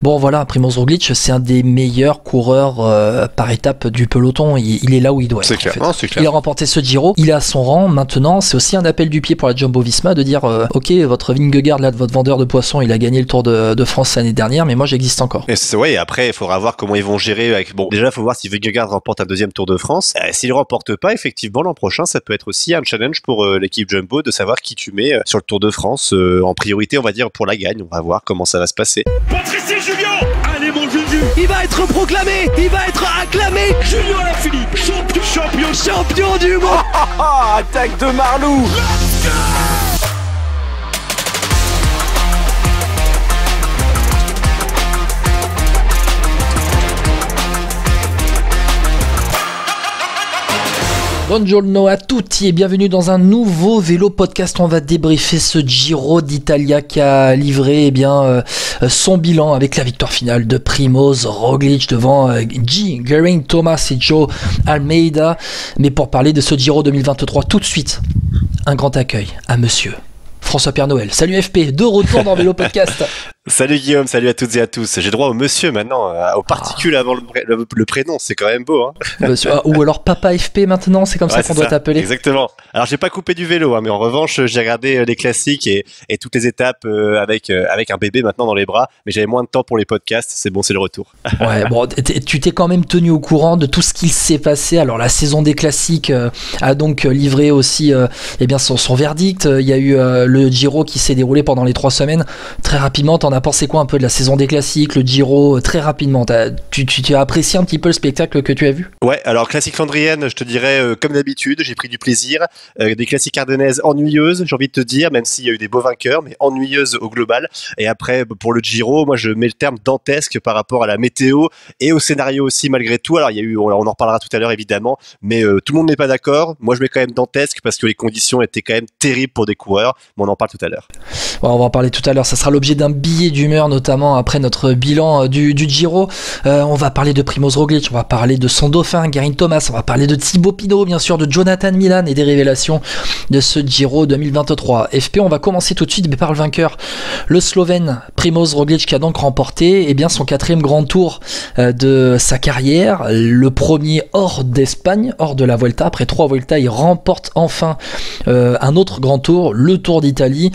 Bon voilà, Primož Roglič, c'est un des meilleurs coureurs par étape du peloton. Il est là où il doit être. C'est clair. En fait. Non, c'est clair. Il a remporté ce Giro, il est à son rang. Maintenant, c'est aussi un appel du pied pour la Jumbo-Visma de dire ok, votre Vingegaard, là, votre vendeur de poissons, il a gagné le Tour de France l'année dernière, mais moi j'existe encore. Et après, il faudra voir comment ils vont gérer. Bon, déjà, il faut voir si Vingegaard remporte un deuxième Tour de France. S'il ne remporte pas, effectivement, l'an prochain, ça peut être aussi un challenge pour l'équipe Jumbo de savoir qui tu mets sur le Tour de France en priorité, on va dire, pour la gagne. On va voir comment ça va se passer. Patrice Julien, allez mon Juju, il va être proclamé, il va être acclamé, Julien Alaphilippe, champion du monde. Attaque de Marlou. Buongiorno a tutti et bienvenue dans un nouveau vélo podcast. On va débriefer ce Giro d'Italia qui a livré son bilan avec la victoire finale de Primož Roglič devant Geraint Thomas et Joe Almeida. Mais pour parler de ce Giro 2023 tout de suite, un grand accueil à monsieur François Père Noël. Salut FP, de retour dans Vélo Podcast. Salut Guillaume, salut à toutes et à tous. J'ai droit au monsieur maintenant, aux particules avant le prénom, c'est quand même beau. Hein. Monsieur, ou alors Papa FP maintenant, c'est comme ça qu'on doit t'appeler. Exactement. Alors j'ai pas coupé du vélo, mais en revanche j'ai regardé les classiques et toutes les étapes avec un bébé maintenant dans les bras, mais j'avais moins de temps pour les podcasts, c'est bon, c'est le retour. Ouais, bon, tu t'es quand même tenu au courant de tout ce qui s'est passé. Alors la saison des classiques a donc livré aussi son verdict. Il y a eu le Giro qui s'est déroulé pendant les 3 semaines. Très rapidement, t'en as pensé quoi un peu de la saison des classiques, le Giro, très rapidement? Tu as apprécié un petit peu le spectacle que tu as vu? Ouais, alors classique flandrienne, je te dirais comme d'habitude, j'ai pris du plaisir. Des classiques ardennaises ennuyeuses, j'ai envie de te dire, même s'il y a eu des beaux vainqueurs, mais ennuyeuses au global. Et après, pour le Giro, moi je mets le terme dantesque par rapport à la météo et au scénario aussi malgré tout. Alors il y a eu, on en reparlera tout à l'heure évidemment, mais tout le monde n'est pas d'accord. Moi je mets quand même dantesque parce que les conditions étaient quand même terribles pour des coureurs, mais on en parle tout à l'heure. Ouais, on va en parler tout à l'heure, ça sera l'objet d'un billet d'humeur notamment après notre bilan du Giro. On va parler de Primož Roglič, on va parler de son dauphin Geraint Thomas, on va parler de Thibaut Pinot bien sûr, de Jonathan Milan et des révélations de ce Giro 2023. FP, on va commencer tout de suite par le vainqueur, le Slovène Primož Roglič qui a donc remporté son 4e grand tour de sa carrière, le premier hors d'Espagne, hors de la Vuelta. Après 3 Vuelta, il remporte enfin un autre grand tour, le Tour d'Italie.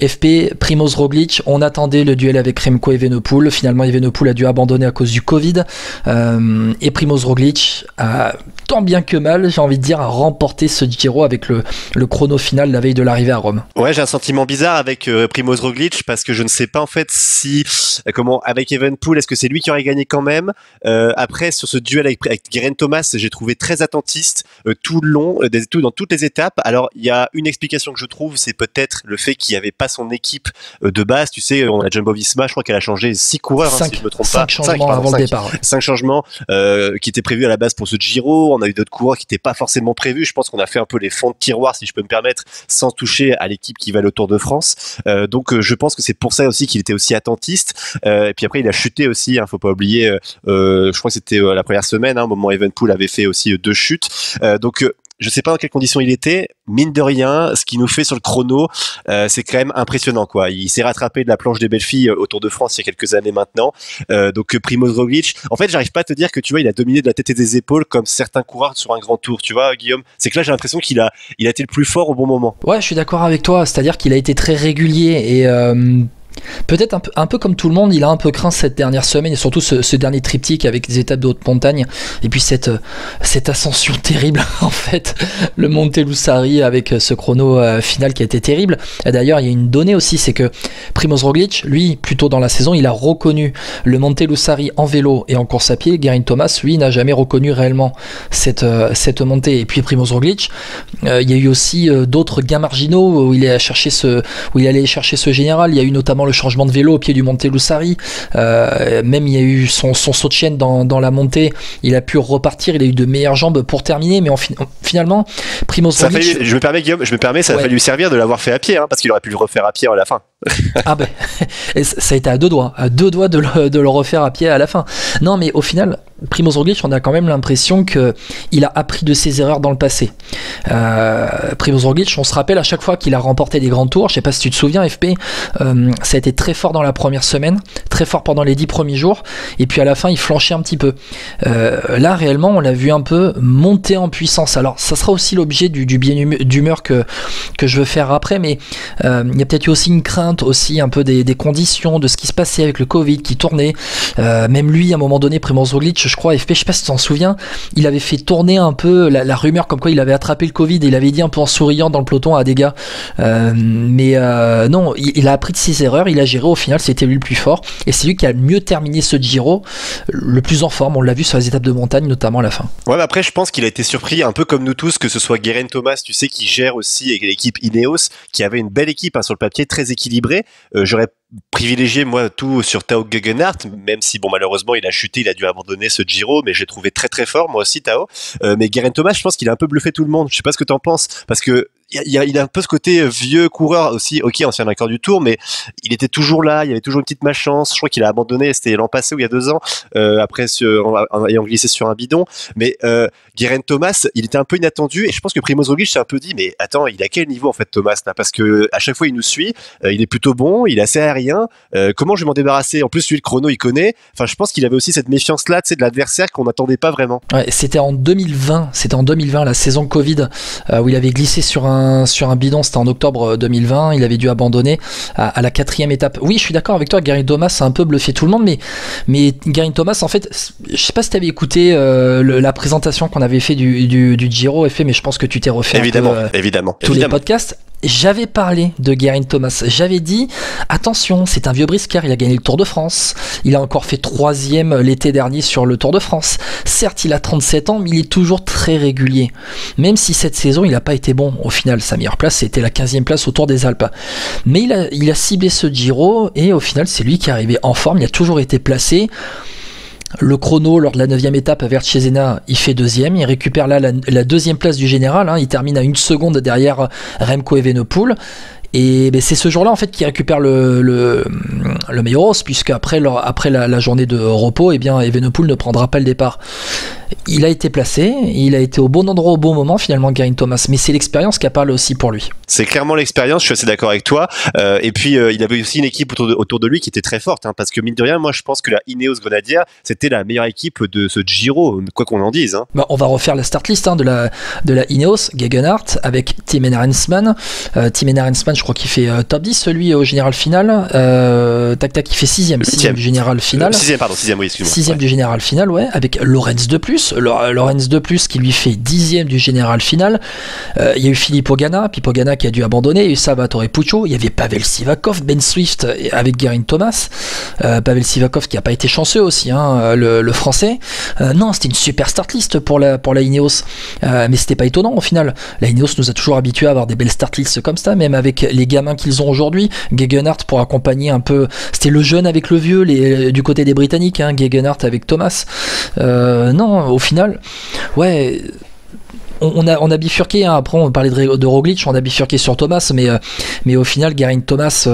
FP, Primož Roglič, on attendait le duel avec Remco Evenepoel, finalement Evenepoel a dû abandonner à cause du Covid, et Primož Roglič a tant bien que mal, j'ai envie de dire, a remporté ce Giro avec le chrono final la veille de l'arrivée à Rome. Ouais, j'ai un sentiment bizarre avec Primož Roglič parce que je ne sais pas en fait si avec Evenepoel, est-ce que c'est lui qui aurait gagné quand même. Après sur ce duel avec Geraint Thomas, j'ai trouvé très attentiste tout le long, dans toutes les étapes. Alors il y a une explication que je trouve, c'est peut-être le fait qu'il n'y avait pas son équipe de base. Tu sais, on a Jumbo-Visma, je crois qu'elle a changé 6 coureurs, si je me trompe pas. 5 changements avant le départ. 5 changements qui étaient prévus à la base pour ce Giro. On a eu d'autres coureurs qui n'étaient pas forcément prévus. Je pense qu'on a fait un peu les fonds de tiroir, si je peux me permettre, sans toucher à l'équipe qui va le Tour de France. Donc je pense que c'est pour ça aussi qu'il était aussi attentiste. Et puis après, il a chuté aussi, faut pas oublier, je crois que c'était la première semaine, au moment où Evenepoel avait fait aussi 2 chutes. Donc je sais pas dans quelles conditions il était, mine de rien, ce qu'il nous fait sur le chrono, c'est quand même impressionnant, quoi. Il s'est rattrapé de la planche des belles filles au Tour de France il y a quelques années maintenant. Donc Primož Roglič, en fait, j'arrive pas à te dire que tu vois, il a dominé de la tête et des épaules comme certains coureurs sur un grand tour, tu vois, Guillaume. C'est que là, j'ai l'impression qu'il a été le plus fort au bon moment. Ouais, je suis d'accord avec toi, c'est-à-dire qu'il a été très régulier et peut-être un peu comme tout le monde, il a un peu craint cette dernière semaine et surtout ce dernier triptyque avec les étapes de haute montagne et puis cette ascension terrible en fait, le Monte Lussari avec ce chrono final qui a été terrible. Et d'ailleurs il y a une donnée aussi, c'est que Primož Roglič, lui, plus tôt dans la saison, il a reconnu le Monte Lussari en vélo et en course à pied. Geraint Thomas, lui, n'a jamais reconnu réellement cette montée. Et puis Primož Roglič, il y a eu aussi d'autres gains marginaux où il allait chercher ce général. Il y a eu notamment le changement de vélo au pied du Monte Lussari, même il y a eu son saut de chaîne dans la montée, il a pu repartir, il a eu de meilleures jambes pour terminer, mais finalement Primož Roglič, je me permets Guillaume, ça a fallu servir de l'avoir fait à pied, parce qu'il aurait pu le refaire à pied à la fin. Ah ben, et ça a été à deux doigts de le refaire à pied à la fin. Non mais au final, Primož Roglic, on a quand même l'impression qu'il a appris de ses erreurs dans le passé. Primož Roglic, on se rappelle à chaque fois qu'il a remporté des grands tours, je sais pas si tu te souviens FP, ça a été très fort dans la première semaine, très fort pendant les 10 premiers jours, et puis à la fin il flanchait un petit peu. Là réellement on l'a vu un peu monter en puissance. Alors ça sera aussi l'objet du bien d'humeur que je veux faire après, mais il y a peut-être eu aussi une crainte aussi un peu des conditions, de ce qui se passait avec le Covid qui tournait. Même lui à un moment donné, Primož Roglic, je crois, FP, je sais pas si tu t'en souviens, il avait fait tourner un peu la rumeur comme quoi il avait attrapé le Covid, et il avait dit un peu en souriant dans le peloton à des gars, mais non, il a appris de ses erreurs, il a géré, au final c'était lui le plus fort, et c'est lui qui a mieux terminé ce Giro, le plus en forme, on l'a vu sur les étapes de montagne notamment à la fin. Ouais, mais après je pense qu'il a été surpris un peu comme nous tous, que ce soit Geraint Thomas, tu sais, qui gère aussi avec l'équipe Ineos, qui avait une belle équipe sur le papier, très équilibrée. J'aurais privilégié moi tout sur Tao Gegenhardt, même si bon malheureusement il a chuté, il a dû abandonner ce Giro, mais j'ai trouvé très très fort moi aussi Tao. Mais Geraint Thomas, je pense qu'il a un peu bluffé tout le monde. Je sais pas ce que t'en penses, parce que il a un peu ce côté vieux coureur aussi, ok, ancien vainqueur du Tour, mais il était toujours là, il y avait toujours une petite malchance. Je crois qu'il a abandonné, c'était l'an passé ou il y a 2 ans, après en ayant glissé sur un bidon. Mais Geraint Thomas, il était un peu inattendu, et je pense que Primož Roglic s'est un peu dit, mais attends, il a quel niveau en fait Thomas là, parce que à chaque fois il nous suit, il est plutôt bon, il est assez aérien, comment je vais m'en débarrasser? En plus lui le chrono il connaît. Enfin je pense qu'il avait aussi cette méfiance là, tu sais, de l'adversaire qu'on n'attendait pas vraiment. Ouais, c'était en 2020, la saison Covid, où il avait glissé sur un bidon, c'était en octobre 2020, il avait dû abandonner à la 4e étape. Oui, je suis d'accord avec toi, Geraint Thomas a un peu bluffé tout le monde, mais Geraint Thomas, en fait, je sais pas si tu avais écouté la présentation qu'on avait fait du Giro FP, mais je pense que tu t'es refait évidemment, tous les podcasts. J'avais parlé de Geraint Thomas, j'avais dit attention, c'est un vieux briscard, il a gagné le Tour de France, il a encore fait 3e l'été dernier sur le Tour de France. Certes il a 37 ans, mais il est toujours très régulier, même si cette saison il n'a pas été bon. Au final sa meilleure place c'était la 15e place au Tour des Alpes, mais il a ciblé ce Giro, et au final c'est lui qui est arrivé en forme, il a toujours été placé. Le chrono lors de la 9e étape à Vercesena, il fait 2e, il récupère là la 2e place du général, il termine à 1 seconde derrière Remco Evenepoel. Et c'est ce jour-là en fait qu'il récupère le Meilleur Os, puisque après la journée de repos, Evenepoel ne prendra pas le départ. Il a été placé, il a été au bon endroit au bon moment finalement, Geraint Thomas, mais c'est l'expérience qui a parlé aussi pour lui. C'est clairement l'expérience, je suis assez d'accord avec toi. Et puis il avait aussi une équipe autour de lui qui était très forte, parce que mine de rien, moi je pense que la Ineos Grenadier c'était la meilleure équipe de ce Giro, quoi qu'on en dise. On va refaire la start list de la Ineos, Gegenhardt avec Tim Arensman. Tim Arensman, je crois qu'il fait top 10, celui au général final. Il fait 6e du général final. 6e, oui, excuse-moi. 6e du général final, ouais, avec Lorenz de plus. Lorenz de plus qui lui fait 10e du général final. Il y a eu Filippo Ganna qui a dû abandonner, il y a eu Salvatore Puccio, il y avait Pavel Sivakov, Ben Swift avec Geraint Thomas. Pavel Sivakov qui n'a pas été chanceux aussi, le français. Non, c'était une super start list pour la Ineos, mais c'était pas étonnant au final. La Ineos nous a toujours habitués à avoir des belles start lists comme ça, même avec les gamins qu'ils ont aujourd'hui. Gegenhardt pour accompagner un peu, c'était le jeune avec le vieux, du côté des Britanniques, Gegenhardt avec Thomas. Non, au final, ouais, on a bifurqué, après on parlait de Roglic, on a bifurqué sur Thomas, mais au final Geraint Thomas,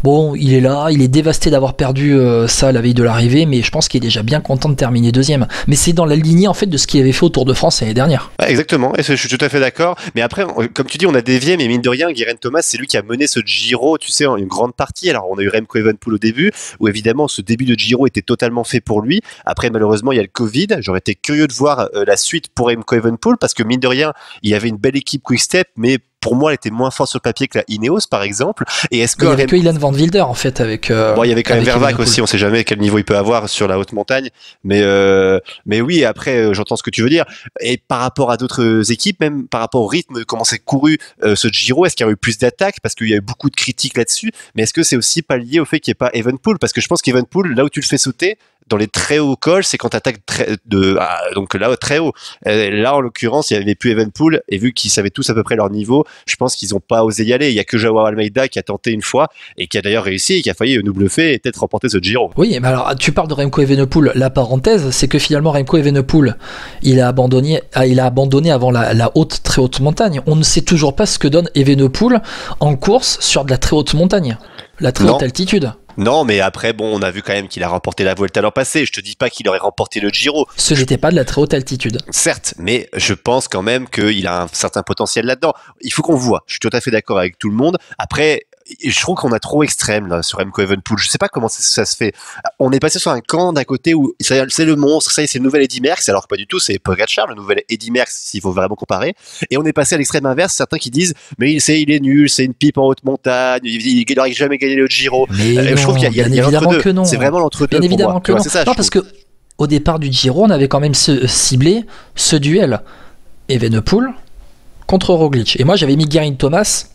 bon, il est là, il est dévasté d'avoir perdu ça la veille de l'arrivée, mais je pense qu'il est déjà bien content de terminer 2e. Mais c'est dans la lignée en fait de ce qu'il avait fait au Tour de France l'année dernière. Ouais, exactement, et je suis tout à fait d'accord. Mais après, comme tu dis, on a dévié, mais mine de rien, Geraint Thomas, c'est lui qui a mené ce Giro, tu sais, en une grande partie. Alors, on a eu Remco Evenepoel au début, où évidemment, ce début de Giro était totalement fait pour lui. Après, malheureusement, il y a le Covid. J'aurais été curieux de voir la suite pour Remco Evenepoel, parce que mine de rien, il y avait une belle équipe Quick-Step, mais pour moi, elle était moins forte sur le papier que la Ineos, par exemple. Et est-ce que il y avait que Ilan Van Wilder en fait avec. Bon, il y avait quand même Vervac aussi. On sait jamais quel niveau il peut avoir sur la haute montagne. Mais oui. Après, j'entends ce que tu veux dire. Et par rapport à d'autres équipes, même par rapport au rythme, comment c'est couru ce Giro, est-ce qu'il y a eu plus d'attaques parce qu'il y a eu beaucoup de critiques là-dessus. Mais est-ce que c'est aussi pas lié au fait qu'il n'y ait pas Evenepoel, parce que je pense qu'Evenepoel, là où tu le fais sauter, dans les très hauts cols, c'est quand tu attaques donc là très haut. Là en l'occurrence, il y avait plus Evenepoel, et vu qu'ils savaient tous à peu près leur niveau, je pense qu'ils n'ont pas osé y aller. Il y a que Joao Almeida qui a tenté une fois et qui a d'ailleurs réussi et qui a failli nous bluffer et peut-être remporter ce Giro. Oui, mais alors tu parles de Remco Evenepoel. La parenthèse, c'est que finalement Remco Evenepoel, il a abandonné avant la très haute montagne. On ne sait toujours pas ce que donne Evenepoel en course sur de la très haute montagne, la très haute altitude. Non, mais après, bon, on a vu quand même qu'il a remporté la Vuelta l'an passé. Je te dis pas qu'il aurait remporté le Giro. Ce n'était pas de la très haute altitude. Certes, mais je pense quand même qu'il a un certain potentiel là-dedans. Il faut qu'on voit. Je suis tout à fait d'accord avec tout le monde. Après, je trouve qu'on a trop extrême là sur Remco Evenepoel. Je sais pas comment ça se fait. On est passé sur un camp d'un côté où c'est le monstre, ça y est, c'est le nouvel Eddy Merckx, alors que pas du tout, c'est Pogačar, le nouvel Eddy Merckx, s'il faut vraiment comparer. Et on est passé à l'extrême inverse, certains qui disent mais il est nul, c'est une pipe en haute montagne, il n'aurait jamais gagné le Giro. Mais je trouve qu'il y a l'entre-deux. C'est vraiment l'entre-deux. Bien évidemment que non. C'est ça, non, parce que au départ du Giro, on avait quand même ciblé ce duel Evenepoel contre Roglic. Et moi, j'avais mis Geraint Thomas,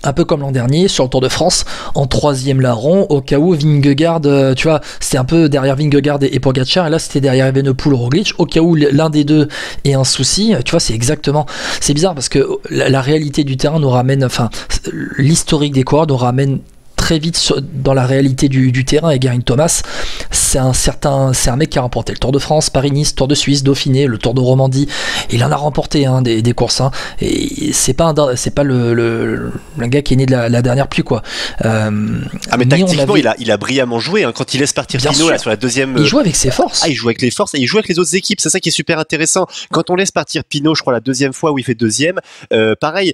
un peu comme l'an dernier, sur le Tour de France, en 3e larron, au cas où Vingegaard, tu vois, c'était un peu derrière Vingegaard et Pogačar, et là c'était derrière Evenepoel, Roglic, au cas où l'un des deux ait un souci, tu vois, c'est bizarre parce que la réalité du terrain nous ramène, enfin, l'historique des coureurs nous ramène très vite dans la réalité du terrain. Et Geraint Thomas, c'est un mec qui a remporté le Tour de France, Paris-Nice, Tour de Suisse, Dauphiné, le Tour de Romandie. Il en a remporté des courses. Hein, et c'est pas le gars qui est né de la dernière pluie, quoi. Mais tactiquement, il a brillamment joué. Hein, quand il laisse partir Pinot là, sur la deuxième. Il joue avec ses forces. Il joue avec les forces et il joue avec les autres équipes. C'est ça qui est super intéressant. Quand on laisse partir Pinot, je crois la deuxième fois où il fait deuxième, pareil.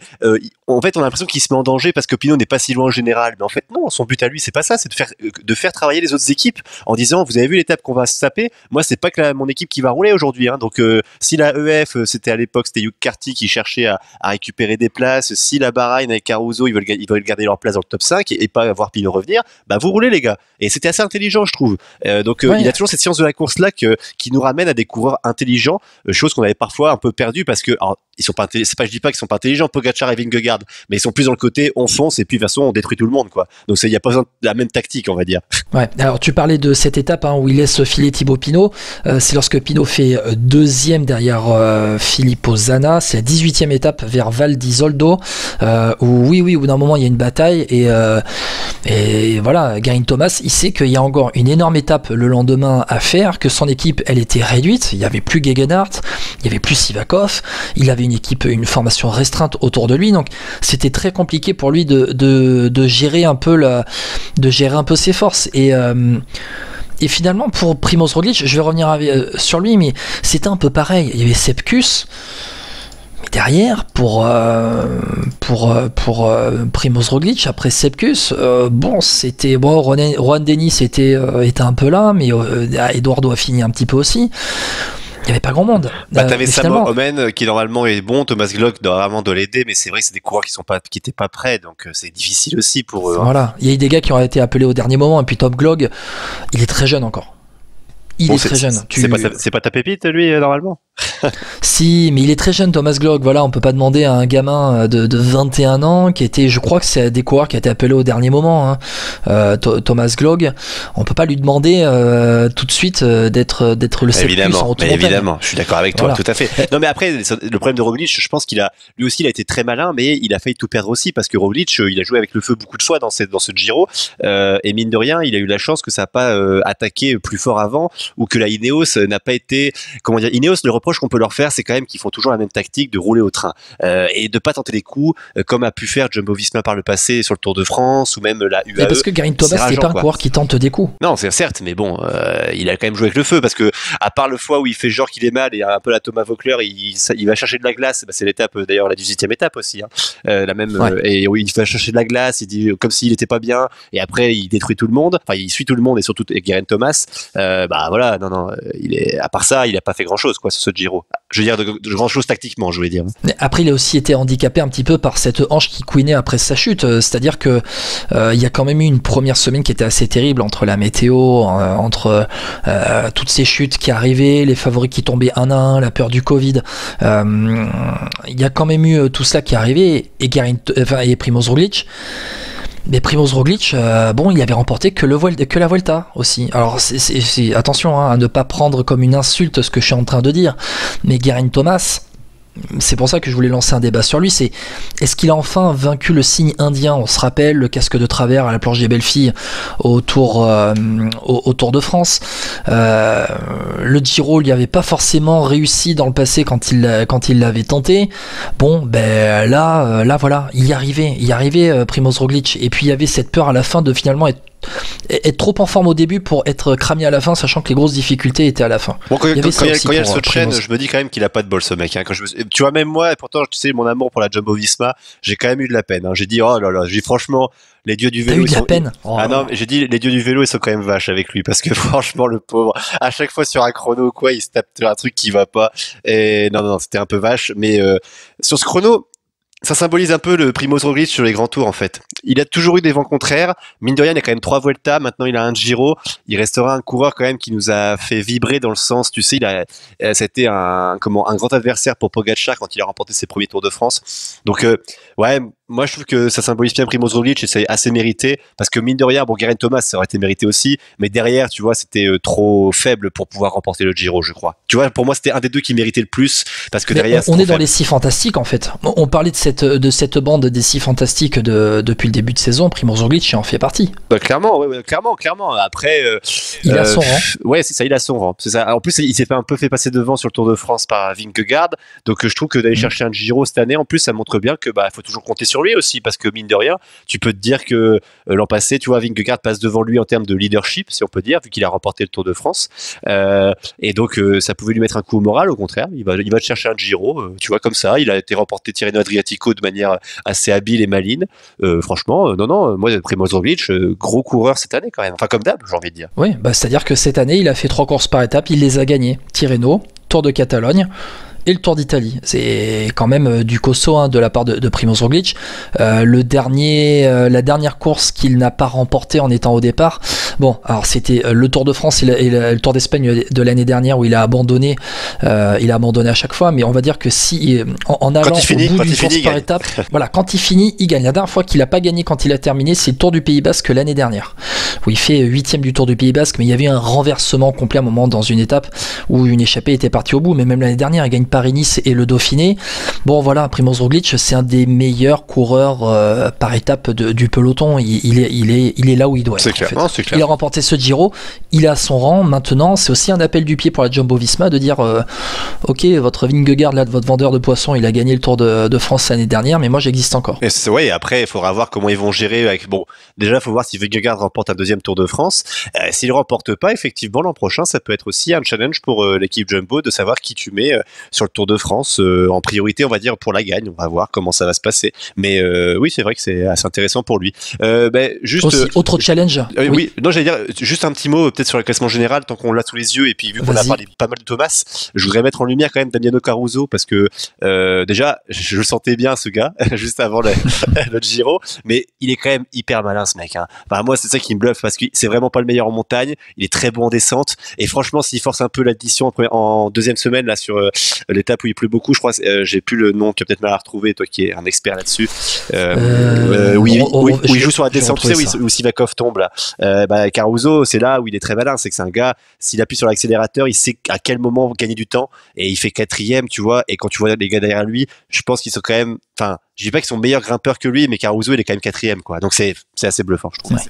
En fait, on a l'impression qu'il se met en danger parce que Pinot n'est pas si loin en général. Mais en fait, non. Son but à lui, c'est pas ça. C'est de faire travailler les autres équipes en disant, vous avez vu l'étape qu'on va se taper. Moi, c'est pas que mon équipe qui va rouler aujourd'hui. Hein. Donc, si la EF, c'était à l'époque, c'était Hugh Carty qui cherchait à récupérer des places. Si la Bahreïn avec Caruso, ils veulent garder leur place dans le top 5 et pas voir Pinot revenir, bah vous roulez les gars. Et c'était assez intelligent, je trouve. Il a toujours cette science de la course là qui nous ramène à des coureurs intelligents, chose qu'on avait parfois un peu perdu parce que alors, ils sont pas je dis pas qu'ils sont pas intelligents, Pogačar et Vingegaard, mais ils sont plus dans le côté on fonce et puis de toute façon on détruit tout le monde, quoi. Donc il y a pas besoin de la même tactique, on va dire. Ouais. Alors tu parlais de cette étape où il laisse filer Thibaut Pinot. C'est lorsque Pinot fait deuxième derrière Filippo Zana. C'est la 18e étape vers Val d'Isoldo, où au bout d'un moment il y a une bataille et voilà, Geraint Thomas, il sait qu'il y a encore une énorme étape le lendemain à faire, que son équipe elle était réduite. Il y avait plus Gegenhardt, il y avait plus Sivakov, il avait une formation restreinte autour de lui, donc c'était très compliqué pour lui de gérer un peu ses forces. Et finalement, pour Primož Roglic, je vais revenir sur lui, mais c'était un peu pareil. Il y avait Sepkus, mais derrière, pour Primož Roglic, après Sepkus, c'était Rohan Dennis était un peu là, mais Eduardo a fini un petit peu aussi. Il n'y avait pas grand monde. T'avais Sam Oomen qui normalement est bon, Thomas Glock normalement doit l'aider, mais c'est vrai que c'est des coureurs qui n'étaient pas prêts, donc c'est difficile aussi pour eux. Voilà, il y a eu des gars qui ont été appelés au dernier moment, et puis Tom Glock, il est très jeune encore. Il est très jeune. C'est pas ta pépite lui normalement. Si, mais il est très jeune, Thomas Glock. Voilà, on peut pas demander à un gamin de 21 ans qui était, je crois que c'est des coureurs qui a été appelé au dernier moment. Hein. Thomas Glock, on peut pas lui demander tout de suite d'être le septième en haute montagne. Évidemment, je suis d'accord avec toi, tout à fait. Non, mais après, le problème de Roglic, je pense lui aussi, il a été très malin, mais il a failli tout perdre aussi parce que Roglic, il a joué avec le feu beaucoup de fois dans ce Giro, et mine de rien, il a eu la chance que ça n'a pas attaqué plus fort avant, ou que la Ineos n'a pas été, comment dire, Ineos, le reproche qu'on peut leur faire, c'est quand même qu'ils font toujours la même tactique de rouler au train et de pas tenter des coups comme a pu faire Jumbo-Visma par le passé sur le Tour de France ou même la UAE. Mais parce que Geraint Thomas, c'est pas un coureur qui tente des coups. Non, c'est certes, mais bon, il a quand même joué avec le feu parce que à part le fois où il fait genre qu'il est mal et un peu la Thomas Voeckler, il va chercher de la glace. C'est l'étape d'ailleurs la 18e étape aussi, hein. La même et oui, il va chercher de la glace. Il dit comme s'il était pas bien et après il détruit tout le monde. Enfin, il suit tout le monde et surtout Geraint Thomas. Voilà, non, à part ça, il a pas fait grand chose quoi sur ce Giro. Je veux dire de grand chose tactiquement, je voulais dire. Après, il a aussi été handicapé un petit peu par cette hanche qui couinait après sa chute. C'est-à-dire que il y a quand même eu une première semaine qui était assez terrible entre la météo, entre toutes ces chutes qui arrivaient, les favoris qui tombaient un à un, la peur du Covid. Il y a quand même eu tout cela qui arrivait et Primož Roglic. Mais Primož Roglic, il avait remporté que la Vuelta aussi. Alors c'est attention à ne pas prendre comme une insulte ce que je suis en train de dire. Mais Geraint Thomas, c'est pour ça que je voulais lancer un débat sur lui, c'est est-ce qu'il a enfin vaincu le signe indien? On se rappelle le casque de travers à la planche des belles filles au Tour de France. Le Giro lui avait pas forcément réussi dans le passé quand il l'avait tenté. Là voilà, il y arrivait Primož Roglic, et puis il y avait cette peur à la fin de finalement être être trop en forme au début pour être cramé à la fin, sachant que les grosses difficultés étaient à la fin. Bon, quand il y a le saut de chaîne, je me dis quand même qu'il a pas de bol ce mec. Hein. Tu vois, même moi, et pourtant, tu sais, mon amour pour la Jumbo-Visma, j'ai quand même eu de la peine. Hein. J'ai dit, oh là là, franchement, les dieux du vélo. T'as eu de la peine. Ah non, j'ai dit, les dieux du vélo, ils sont quand même vaches avec lui, parce que franchement, le pauvre, à chaque fois sur un chrono ou quoi, il se tape un truc qui va pas. Et non, c'était un peu vache. Mais sur ce chrono, ça symbolise un peu le Primož Roglič sur les grands tours en fait. Il a toujours eu des vents contraires. Mine de rien, il y a quand même 3 Vuelta. Maintenant, il a un Giro. Il restera un coureur quand même qui nous a fait vibrer dans le sens, tu sais, c'était un grand adversaire pour Pogačar quand il a remporté ses premiers Tours de France. Donc, ouais, moi je trouve que ça symbolise bien Primož Roglič et c'est assez mérité parce que mine de rien, bon, Geraint Thomas, ça aurait été mérité aussi, mais derrière, tu vois, c'était trop faible pour pouvoir remporter le Giro, je crois. Tu vois, pour moi, c'était un des deux qui méritait le plus parce que derrière, on est dans les 6 fantastiques en fait. On parlait de cette bande des 6 fantastiques depuis le début de saison. Primož Roglič en fait partie. Bah, clairement, ouais, clairement. Après, il a son rang. Ouais, c'est ça, il a son rang. C'est ça. En plus, il s'est un peu fait passer devant sur le Tour de France par Vingegaard. Donc, je trouve que d'aller chercher un Giro cette année, en plus, ça montre bien que faut toujours compter sur lui aussi, parce que mine de rien, tu peux te dire que l'an passé, tu vois, Vingegaard passe devant lui en termes de leadership, si on peut dire, vu qu'il a remporté le Tour de France. Et donc, ça pouvait lui mettre un coup au moral. Au contraire, il va te chercher un Giro, tu vois, comme ça. Il a été remporté Tirreno Adriatico de manière assez habile et maligne. Franchement, non, moi, Primož Roglič, gros coureur cette année quand même. Enfin, comme d'hab, j'ai envie de dire. Oui, c'est-à-dire que cette année, il a fait 3 courses par étape, il les a gagnées. Tirreno, Tour de Catalogne et le Tour d'Italie. C'est quand même du costaud de la part de Primož Roglič. La dernière course qu'il n'a pas remportée en étant au départ, bon, alors c'était le Tour de France et le Tour d'Espagne de l'année dernière où il a abandonné à chaque fois, mais on va dire que si en allant au bout d'une course par étape, voilà, quand il finit, il gagne. La dernière fois qu'il n'a pas gagné quand il a terminé, c'est le Tour du Pays Basque l'année dernière, où il fait 8ème du Tour du Pays Basque, mais il y avait un renversement complet à un moment dans une étape où une échappée était partie au bout, mais même l'année dernière, il gagne Paris-Nice et le Dauphiné. Bon voilà, Primož Roglič, c'est un des meilleurs coureurs par étape du peloton. Il est là où il doit être. C'est clair. En fait. C'est clair. Il a remporté ce Giro, il a son rang. Maintenant, c'est aussi un appel du pied pour la Jumbo-Visma de dire ok, votre Vingegaard, là, votre vendeur de poissons, il a gagné le Tour de France l'année dernière, mais moi j'existe encore. Et après, il faudra voir comment ils vont gérer avec. Bon, déjà, il faut voir si Vingegaard remporte un 2e Tour de France. S'il ne remporte pas, effectivement, l'an prochain, ça peut être aussi un challenge pour l'équipe Jumbo de savoir qui tu mets sur le Tour de France en priorité, on va dire, pour la gagne. On va voir comment ça va se passer. Mais oui, c'est vrai que c'est assez intéressant pour lui. Juste aussi, autre challenge. Oui, non, j'allais dire juste un petit mot peut-être sur le classement général, tant qu'on l'a sous les yeux, et puis vu qu'on a parlé pas mal de Thomas, je voudrais mettre en lumière quand même Damiano Caruso, parce que déjà, je le sentais bien ce gars, juste avant le Giro, mais il est quand même hyper malin ce mec. Hein. Enfin, moi, c'est ça qui me bluffe, parce que c'est vraiment pas le meilleur en montagne, il est très bon en descente, et franchement, s'il force un peu l'addition en 2e semaine, là, sur l'étape où il pleut beaucoup, je crois, j'ai plus le nom, tu as peut-être mal à retrouver, toi qui es un expert là-dessus. Oui, il joue sur la descente, tu sais, où Sivakov tombe là. Caruso, c'est là où il est très malin, c'est que c'est un gars, s'il appuie sur l'accélérateur, il sait à quel moment gagner du temps, et il fait 4e, tu vois, et quand tu vois les gars derrière lui, je pense qu'ils sont quand même, enfin, je dis pas qu'ils sont meilleurs grimpeurs que lui, mais Caruso, il est quand même 4e, quoi. Donc c'est assez bluffant, je trouve. Ouais.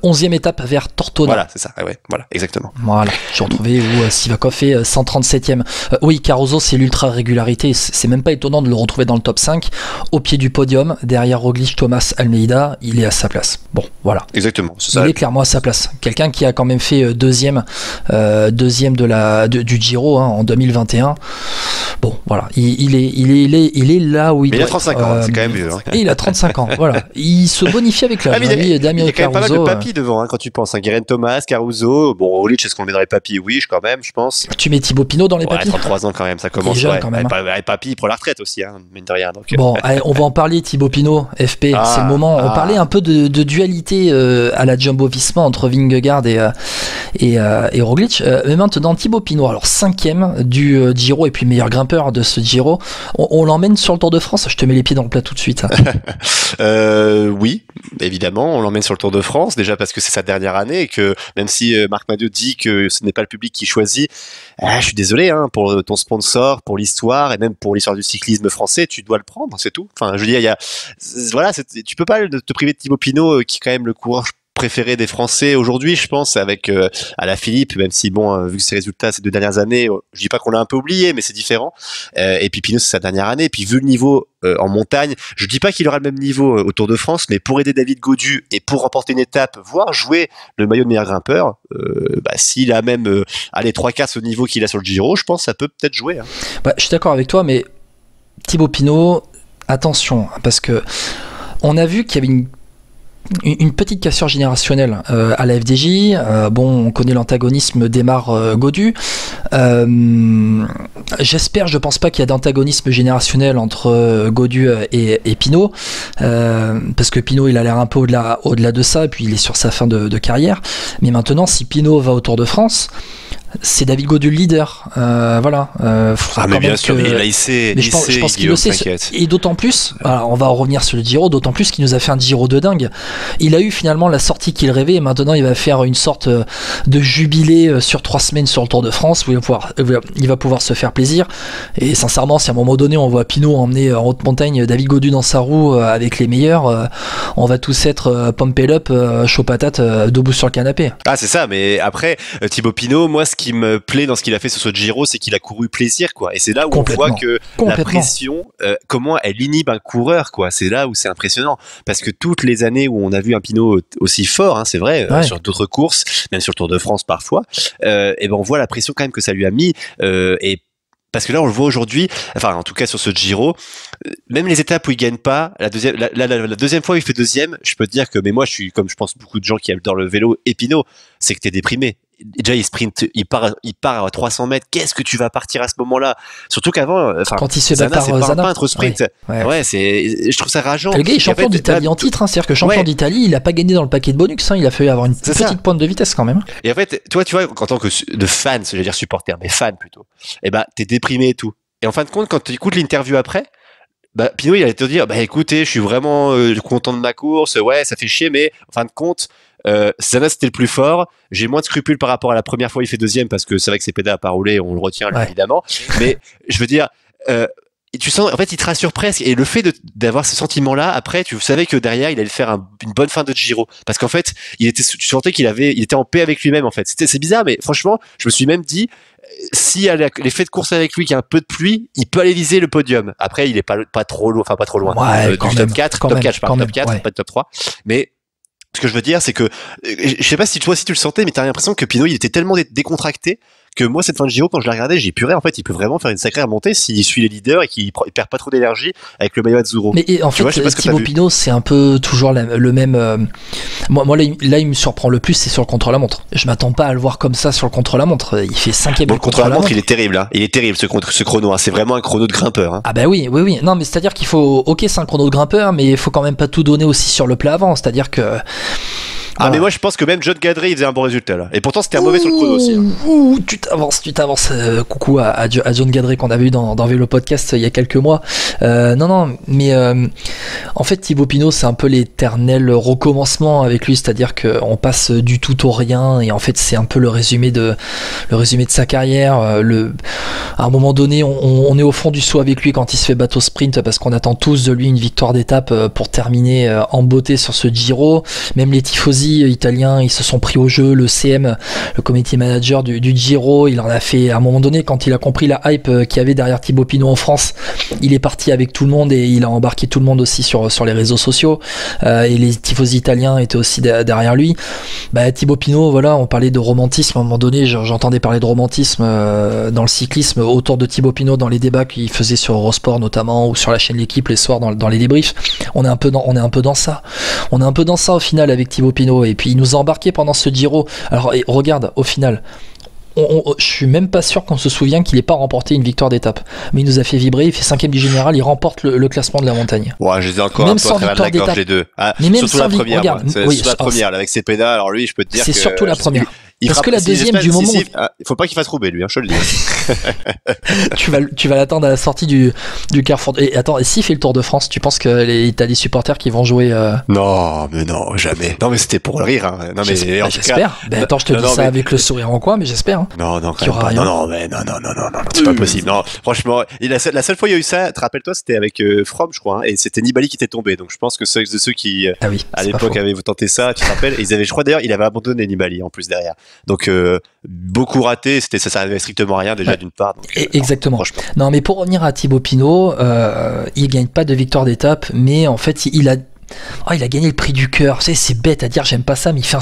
11e étape vers Tortona. Voilà, c'est ça. Ouais, voilà, exactement. Voilà, j'ai retrouvé où Sivakov est 137e. Oui, Caruso, c'est l'ultra régularité. C'est même pas étonnant de le retrouver dans le top 5. Au pied du podium, derrière Roglič, Thomas, Almeida, il est à sa place. Bon, voilà. Exactement. Il est clairement à sa place. Quelqu'un qui a quand même fait deuxième du Giro en 2021. Bon, voilà. Il est là où il doit. Il a 35 ans, c'est quand même vieux. Hein. Et il a 35 ans, voilà. Il se bonifie avec l'âge. Il y a quand même pas mal de papis devant, quand tu penses. Geraint Thomas, Caruso, bon, Roglič, est-ce qu'on le met dans les papis? Oui, quand même, je pense. Tu mets Thibaut Pinot dans les papis? 33 ans quand même, ça commence. Jeune, quand même. Papy, il prend la retraite aussi, hein, mine de rien. Donc. Bon, allez, on va en parler, Thibaut Pinot, FP, c'est le moment. On parlait un peu de dualité à la Jumbo-Visma entre Vingegaard et Roglič. Mais maintenant, Thibaut Pinot, alors 5e du Giro et puis meilleur grimpeur de ce Giro. On l'emmène sur le Tour de France? Je te mets les pieds dans le plat tout de suite. Oui, évidemment, on l'emmène sur le Tour de France, déjà parce que c'est sa dernière année et que même si Marc Madiot dit que ce n'est pas le public qui choisit, je suis désolé, hein, pour ton sponsor, pour l'histoire et même pour l'histoire du cyclisme français, tu dois le prendre, c'est tout. Enfin, je veux dire, voilà, tu peux pas te priver de Thibaut Pinot qui est quand même le coureur préféré des Français aujourd'hui, je pense, avec Alaphilippe, même si bon, vu que ses résultats ces 2 dernières années, je dis pas qu'on l'a un peu oublié, mais c'est différent. Et puis Pinot, c'est sa dernière année. Et puis vu le niveau en montagne, je dis pas qu'il aura le même niveau au Tour de France, mais pour aider David Gaudu et pour remporter une étape, voire jouer le maillot de meilleur grimpeur, s'il a même les 3/4 au niveau qu'il a sur le Giro, je pense que ça peut peut-être jouer. Hein. Je suis d'accord avec toi, mais Thibaut Pinot, attention, parce que on a vu qu'il y avait une petite cassure générationnelle à la FDJ. On connaît l'antagonisme d'Aymar Gaudu. Je pense pas qu'il y a d'antagonisme générationnel entre Gaudu et Pinot, parce que Pinot il a l'air un peu au-delà de ça, et puis il est sur sa fin de carrière. Mais maintenant, si Pinot va au Tour de France, c'est David Gaudu le leader, mais bien sûr, mais il sait, je pense qu'il le sait, et d'autant plus, on va en revenir sur le Giro, d'autant plus qu'il nous a fait un Giro de dingue. Il a eu finalement la sortie qu'il rêvait, et maintenant il va faire une sorte de jubilé sur 3 semaines sur le Tour de France, où il va pouvoir se faire plaisir. Et sincèrement, si à un moment donné on voit Pinot emmener en haute montagne David Gaudu dans sa roue avec les meilleurs, on va tous être pumped up, chaud patate, debout sur le canapé. Ah, c'est ça, mais après Thibaut Pinot, moi ce qui me plaît dans ce qu'il a fait sur ce Giro, c'est qu'il a couru plaisir, quoi. Et c'est là où on voit que la pression, comment elle inhibe un coureur, quoi. C'est là où c'est impressionnant, parce que toutes les années où on a vu un Pinot aussi fort, hein, c'est vrai, sur d'autres courses, même sur le Tour de France parfois, on voit la pression quand même que ça lui a mis, et parce que là on le voit aujourd'hui, enfin en tout cas sur ce Giro, même les étapes où il gagne pas, la deuxième fois où il fait deuxième, je peux te dire que, mais moi je suis comme je pense beaucoup de gens qui adorent le vélo et Pinot, c'est que t'es déprimé. Déjà il sprint, il part à 300 mètres. Qu'est-ce que tu vas partir à ce moment-là? Surtout qu'avant, quand il se bat Zana, par c'est pas un Zana, peintre sprint. Ouais, je trouve ça rageant. Le gars est champion d'Italie en titre, c'est-à-dire que champion d'Italie, il a pas gagné dans le paquet de bonus, il a fallu avoir une petite pointe de vitesse quand même. Et en fait, toi, tu vois, en tant que de fan, je vais dire supporter, mais fan plutôt, t'es déprimé et tout. Et en fin de compte, quand tu écoutes l'interview après, Pinot il allait te dire, écoutez, je suis vraiment content de ma course, ça fait chier, mais en fin de compte, Zana c'était le plus fort, j'ai moins de scrupules par rapport à la première fois où il fait deuxième, parce que c'est vrai que ses pédales à pas rouler, on le retient évidemment, mais je veux dire, tu sens, en fait, il te rassure presque, et le fait d'avoir ce sentiment-là, après, tu savais que derrière, il allait faire une bonne fin de Giro, parce qu'en fait, tu sentais qu'il était en paix avec lui-même, en fait. C'est bizarre, mais franchement, je me suis même dit, s'il y a l'effet de course avec lui, qu'il y a un peu de pluie, il peut aller viser le podium. Après, il est pas trop loin, du top 4, top 4, je parle top 4, pas de top 3, mais ce que je veux dire, c'est que, je sais pas si tu le sentais, mais t'as l'impression que Pinot, il était tellement décontracté, que moi, cette fin de Giro, quand je la regardais, j'ai puré, en fait, il peut vraiment faire une sacrée remontée s'il suit les leaders et qu'il perd pas trop d'énergie avec le maillot Azzurro. Mais en fait, Thibaut Pinot, c'est un peu toujours le même. Moi là, il me surprend le plus, c'est sur le contre-la-montre. Je m'attends pas à le voir comme ça sur le contre-la-montre. Il fait 5e le contre-la-montre, il est terrible, hein. Il est terrible, ce chrono, hein. C'est vraiment un chrono de grimpeur, hein. Ah oui. Non, mais c'est-à-dire qu'il faut, c'est un chrono de grimpeur, mais il faut quand même pas tout donner aussi sur le plat avant. C'est-à-dire que. Mais moi je pense que même John Gadret il faisait un bon résultat là. Et pourtant c'était un mauvais sur le chrono aussi. Tu t'avances. Coucou à John Gadret qu'on avait eu dans Vélo Podcast il y a quelques mois. Non, mais en fait Thibaut Pinot c'est un peu l'éternel recommencement avec lui, c'est-à-dire qu'on passe du tout au rien, et en fait c'est un peu le résumé de sa carrière. À un moment donné on est au fond du seau avec lui quand il se fait battre au sprint, parce qu'on attend tous de lui une victoire d'étape pour terminer en beauté sur ce Giro. Même les tifosi italiens, ils se sont pris au jeu. Le CM, le community manager du Giro, il en a fait à un moment donné, quand il a compris la hype qu'il y avait derrière Thibaut Pinot en France, il est parti avec tout le monde et il a embarqué tout le monde aussi sur les réseaux sociaux, et les tifosi italiens étaient aussi derrière lui. Thibaut Pinot, voilà, on parlait de romantisme à un moment donné, j'entendais parler de romantisme dans le cyclisme autour de Thibaut Pinot dans les débats qu'il faisait sur Eurosport notamment, ou sur la chaîne L'équipe les soirs dans les débriefs. On est un peu dans ça au final avec Thibaut Pinot. Et puis il nous a embarqué pendant ce Giro. Alors regarde, au final, je suis même pas sûr qu'on se souvient qu'il n'ait pas remporté une victoire d'étape, mais il nous a fait vibrer. Il fait 5e du général, il remporte le classement de la montagne. Ouais, je les ai encore même un peu à travers de la gorge les deux. Mais même surtout la première, surtout la première avec ses pédales. Alors lui, je peux te dire c'est surtout la première. Parce que la deuxième du moment, il faut pas qu'il fasse Roubaix, lui, hein, je te le dis. tu vas l'attendre à la sortie du Carrefour. Et attends, et s'il fait le Tour de France, tu penses que t'as des supporters qui vont jouer Non, mais non, jamais. Non, mais c'était pour le rire. Hein. Non, mais j'espère. Attends, je te dis ça avec le sourire en coin, mais j'espère. Hein, non, quand même pas. Non, c'est pas possible. Non, franchement, la seule fois il y a eu ça, te rappelle-toi, c'était avec Fromm, je crois, hein, et c'était Nibali qui était tombé. Donc je pense que ceux qui à l'époque avaient tenté ça, tu te rappelles, ils avaient, je crois d'ailleurs, il avait abandonné Nibali en plus derrière. Donc beaucoup raté, ça servait strictement à rien déjà d'une part. Donc, exactement. Non, mais pour revenir à Thibaut Pinot, il gagne pas de victoire d'étape, mais en fait il a gagné le prix du cœur. C'est bête à dire, j'aime pas ça, mais il fait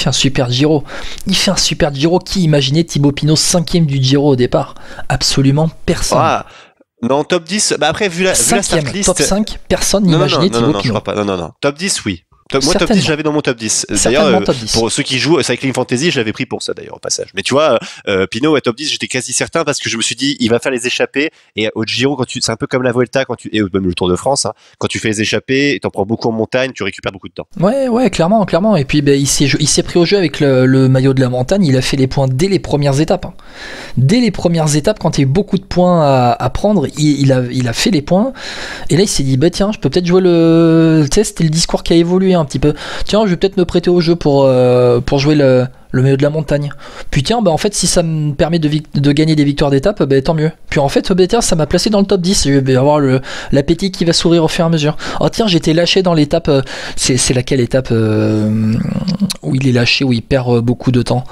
un super Giro. Il fait un super Giro. Qui imaginait Thibaut Pinot 5e du Giro au départ? Absolument personne. Non, top 10. Bah après, vu la startlist, top 5, personne n'imaginait Thibaut Pinot. Non, je crois pas. Non. Top 10, oui. Moi, top 10, je l'avais dans mon top 10. D'ailleurs, pour ceux qui jouent Cycling Fantasy, je l'avais pris pour ça, d'ailleurs, au passage. Mais tu vois, Pinot à top 10, j'étais quasi certain parce que je me suis dit, il va faire les échappées. Et au Giro, c'est un peu comme la Vuelta, et même le Tour de France, hein, quand tu fais les échappées, t'en prends beaucoup en montagne, tu récupères beaucoup de temps. Ouais, clairement. Et puis, il s'est pris au jeu avec le maillot de la montagne. Il a fait les points dès les premières étapes. Hein. Dès les premières étapes, quand il y a eu beaucoup de points à prendre, il a fait les points. Et là, il s'est dit, bah tiens, je peux peut-être jouer tu sais, c'était le discours qui a évolué un petit peu. Tiens, je vais peut-être me prêter au jeu pour jouer le maillot de la montagne. Puis tiens, en fait, si ça me permet de gagner des victoires d'étape, tant mieux. Puis en fait, ça m'a placé dans le top 10. Je vais avoir l'appétit qui va sourire au fur et à mesure. Oh tiens, j'étais lâché dans l'étape. C'est laquelle étape où il est lâché, où il perd beaucoup de temps?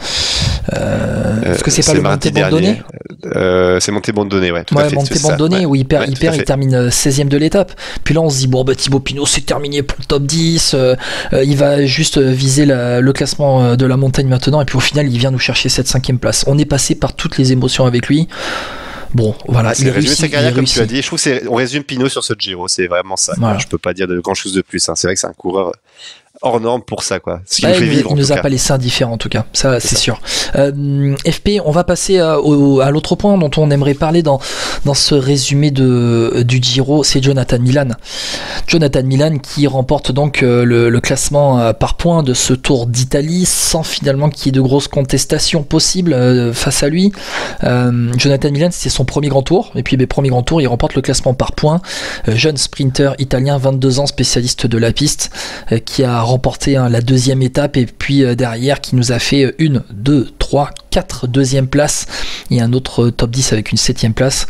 Parce que c'est pas le Monte Bandonné. C'est Monte Bandonné, ouais. Monte Bandonné, où il perd, il termine 16e de l'étape. Puis là, on se dit, Thibaut Pinot, c'est terminé pour le top 10. Il va juste viser le classement de la montagne maintenant. Et puis au final, il vient nous chercher cette 5e place. On est passé par toutes les émotions avec lui. Bon, voilà. Il résume sa carrière, comme tu as dit. Je trouve on résume Pinot sur ce Giro. C'est vraiment ça. Voilà. Je peux pas dire grand chose de plus. Hein. C'est vrai que c'est un coureur hors norme pour ça, quoi. Ce qui nous fait vivre, il nous a pas laissé indifférents, en tout cas. Ça, c'est sûr. FP, on va passer à l'autre point dont on aimerait parler dans ce résumé du Giro, c'est Jonathan Milan. Jonathan Milan qui remporte donc le classement par points de ce Tour d'Italie sans finalement qu'il y ait de grosses contestations possibles face à lui. Jonathan Milan, c'était son premier grand tour, et puis premier grand tour, il remporte le classement par points. Jeune sprinter italien, 22 ans, spécialiste de la piste, qui a remporté la deuxième étape, et puis derrière qui nous a fait 1, 2, 3, 4 deuxième places et un autre top 10 avec une 7e place.